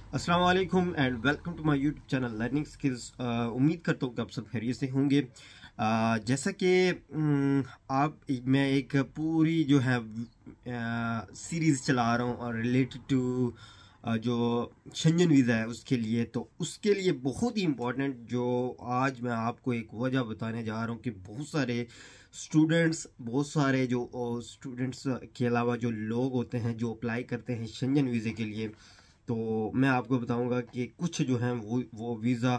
अस्सलाम वालेकुम and welcome to my YouTube channel learning skills. उम्मीद करता हूँ कि आप सब खैरियत से होंगे। जैसा कि मैं एक पूरी जो है सीरीज़ चला रहा हूँ और रिलेटेड टू जो शेंजन वीज़ा है उसके लिए, तो उसके लिए बहुत ही इम्पोर्टेंट जो आज मैं आपको एक वजह बताने जा रहा हूँ कि बहुत सारे जो स्टूडेंट्स के अलावा जो लोग होते हैं जो अप्लाई करते हैं शेंजन वीज़े के लिए, तो मैं आपको बताऊंगा कि कुछ जो हैं वो वीज़ा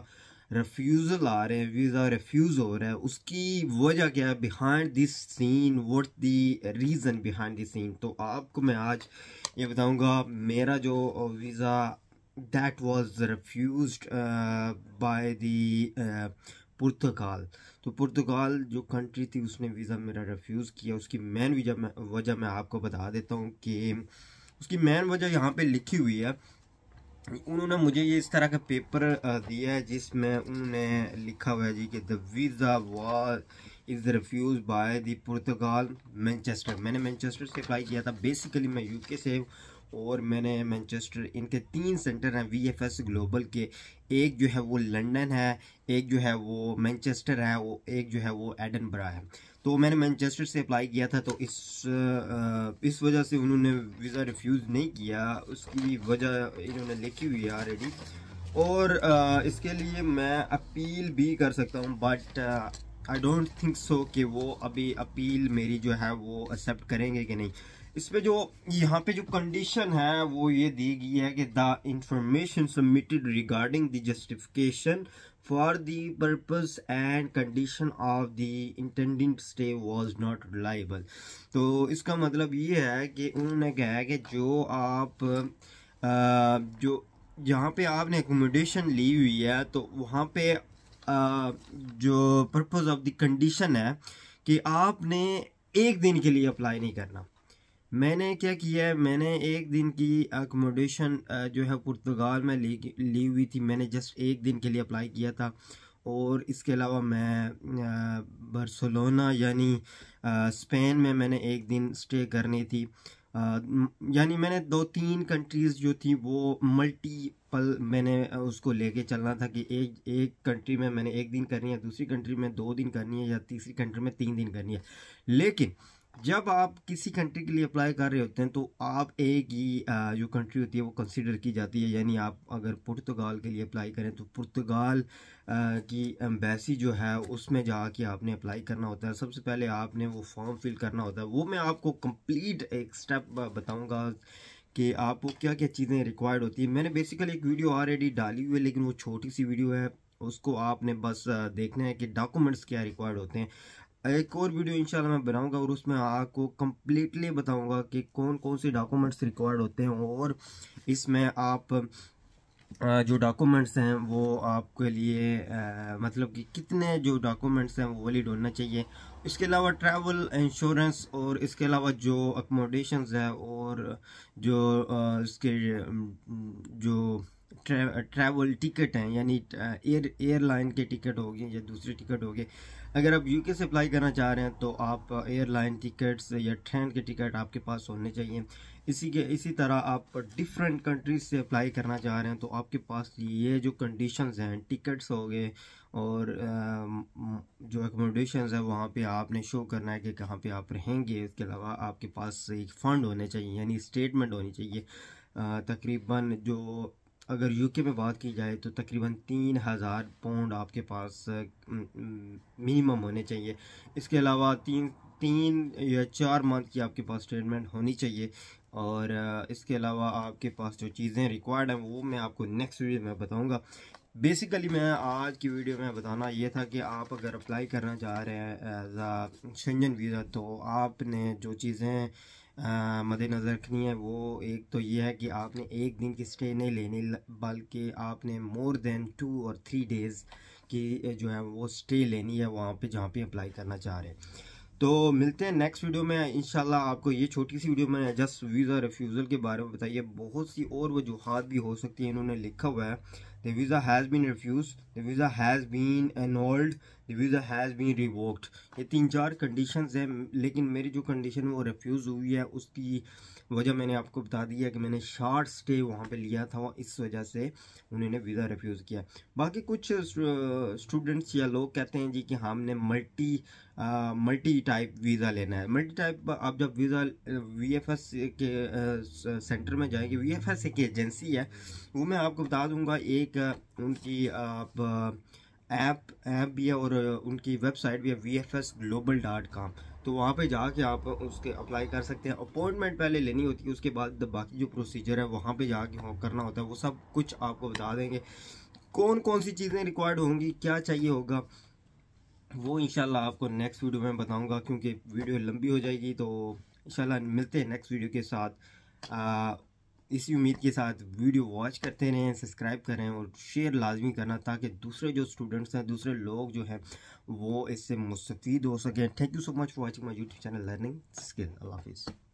रिफ्यूज़ल आ रहे हैं, वीज़ा रिफ्यूज़ हो रहा है। उसकी वजह क्या है, behind this scene, what the reason behind this scene. तो आपको मैं आज ये बताऊंगा मेरा जो visa that was refused by the Portugal. तो पुर्तगाल जो कंट्री थी उसने वीज़ा मेरा रिफ्यूज़ किया। उसकी मेन वजह मैं आपको बता देता हूँ कि उसकी मेन वजह यहाँ पे लिखी हुई है। उन्होंने मुझे ये इस तरह का पेपर दिया है जिसमें उन्होंने लिखा हुआ है जी कि the visa was is refuse by the Portugal Manchester. मैंने मैनचेस्टर से अप्लाई किया था। बेसिकली मैं यूके से हूँ और मैंने मैनचेस्टर, इनके 3 सेंटर हैं वीएफएस ग्लोबल के। एक जो है वो लंदन है, एक जो है वो मैनचेस्टर है, वो एक जो है वो एडनबरा है। तो मैंने मैनचेस्टर से अप्लाई किया था, तो इस वजह से उन्होंने वीज़ा रिफ्यूज़ नहीं किया। उसकी वजह इन्होंने लिखी हुई है ऑलरेडी, और इसके लिए मैं अपील भी कर सकता हूँ, but I don't think so कि वो अभी अपील मेरी जो है वो एक्सेप्ट करेंगे कि नहीं। इस पे जो यहाँ पे जो कंडीशन है वो ये दी गई है कि the information submitted regarding the justification for the purpose and condition of the intending stay was not reliable. तो इसका मतलब ये है कि उन्होंने कहा है कि जो आप जो जहाँ पे आपने एकोमोडेशन ली हुई है, तो वहाँ पे जो पर्पस ऑफ द कंडीशन है कि आपने एक दिन के लिए अप्लाई नहीं करना। मैंने क्या किया है, मैंने एक दिन की अकोमोडेशन जो है पुर्तगाल में ली हुई थी। मैंने जस्ट एक दिन के लिए अप्लाई किया था, और इसके अलावा मैं बार्सिलोना यानी स्पेन में मैंने एक दिन स्टे करनी थी। यानी मैंने 2-3 कंट्रीज़ जो थी वो मल्टीपल मैंने उसको लेके चलना था कि एक कंट्री में मैंने एक दिन करनी है, दूसरी कंट्री में 2 दिन करनी है, या तीसरी कंट्री में 3 दिन करनी है। लेकिन जब आप किसी कंट्री के लिए अप्लाई कर रहे होते हैं तो आप एक ही जो कंट्री होती है वो कंसीडर की जाती है। यानी आप अगर पुर्तगाल के लिए अप्लाई करें तो पुर्तगाल की एम्बेसी जो है उसमें जाके आपने अप्लाई करना होता है। सबसे पहले आपने वो फॉर्म फिल करना होता है। वो मैं आपको कंप्लीट एक स्टेप बताऊंगा कि आपको क्या क्या चीज़ें रिक्वायर्ड होती है। मैंने बेसिकली एक वीडियो ऑलरेडी डाली हुई है, लेकिन वो छोटी सी वीडियो है, उसको आपने बस देखना है कि डॉक्यूमेंट्स क्या रिक्वायर्ड होते हैं। एक और वीडियो इंशाल्लाह मैं बनाऊंगा और उसमें आपको कम्प्लीटली बताऊंगा कि कौन कौन से डॉक्यूमेंट्स रिक्वायर्ड होते हैं, और इसमें आप जो डॉक्यूमेंट्स हैं वो आपके लिए मतलब कि कितने जो डॉक्यूमेंट्स हैं वो वैलिड होना चाहिए। इसके अलावा ट्रैवल इंश्योरेंस, और इसके अलावा जो अकोमोडेशंस है, और जो इसके जो ट्रैवल टिकट हैं, यानी एयरलाइन के टिकट होगी या दूसरे टिकट होंगे। अगर आप यूके से अप्लाई करना चाह रहे हैं तो आप एयरलाइन टिकट्स या ट्रेन के टिकट आपके पास होने चाहिए। इसी तरह आप डिफरेंट कंट्रीज से अप्लाई करना चाह रहे हैं तो आपके पास ये जो कंडीशंस हैं, टिकट्स हो गए, और जो अकोमोडेशंस है वहाँ पे आपने शो करना है कि कहाँ पे आप रहेंगे। इसके अलावा आपके पास एक फ़ंड होने चाहिए, यानी स्टेटमेंट होनी चाहिए। तकरीबन जो अगर यूके में बात की जाए तो तकरीबन 3000 पाउंड आपके पास मिनिमम होने चाहिए। इसके अलावा तीन या 4 मंथ की आपके पास स्टेटमेंट होनी चाहिए। और इसके अलावा आपके पास जो चीज़ें रिक्वायर्ड हैं वो मैं आपको नेक्स्ट वीडियो में बताऊंगा। बेसिकली मैं आज की वीडियो में बताना ये था कि आप अगर अप्लाई करना चाह रहे हैं एज आ शेंजन वीज़ा, तो आपने जो चीज़ें मद्देनज़र रखनी है वो एक तो ये है कि आपने एक दिन की स्टे नहीं लेनी, बल्कि आपने मोर देन 2 और 3 डेज़ की जो है वो स्टे लेनी है वहाँ पे जहाँ पे अप्लाई करना चाह रहे हैं। तो मिलते हैं नेक्स्ट वीडियो में इंशाल्लाह। आपको ये छोटी सी वीडियो में जस्ट वीज़ा रिफ्यूज़ल के बारे में बताइए, बहुत सी और वजूहात भी हो सकती हैं, इन्होंने लिखा हुआ है the visa has been refuse, the visa has been annulled, the visa has been revoked. ये 3-4 कंडीशंस हैं, लेकिन मेरी जो कंडीशन वो रिफ्यूज़ हुई है उसकी वजह मैंने आपको बता दी है कि मैंने शॉर्ट स्टे वहाँ पे लिया था, इस वजह से उन्होंने वीज़ा रिफ्यूज़ किया। बाकी कुछ स्टूडेंट्स या लोग कहते हैं जी कि हमने मल्टी टाइप वीज़ा लेना है। मल्टी टाइप आप जब वीज़ा VFS के सेंटर में जाएंगे, VFS एक एजेंसी है, वो मैं आपको बता दूंगा। एक उनकी आप ऐप भी है और उनकी वेबसाइट भी है vfsglobal.com। तो वहाँ पे जाके आप उसके अप्लाई कर सकते हैं। अपॉइंटमेंट पहले लेनी होती है, उसके बाद बाकी जो प्रोसीजर है वहाँ पे जाके करना होता है, वो सब कुछ आपको बता देंगे। कौन कौन सी चीज़ें रिक्वायर्ड होंगी, क्या चाहिए होगा, वो इंशाल्लाह आपको नेक्स्ट वीडियो में बताऊंगा, क्योंकि वीडियो लंबी हो जाएगी। तो इंशाल्लाह मिलते हैं नेक्स्ट वीडियो के साथ। इसी उम्मीद के साथ वीडियो वॉच करते रहें, सब्सक्राइब करें और शेयर लाजमी करना, ताकि दूसरे जो स्टूडेंट्स हैं, दूसरे लोग जो हैं वो इससे मुस्तफ़ीद हो सकें। Thank you so much for watching my YouTube channel learning skill. Allah हाफिज़।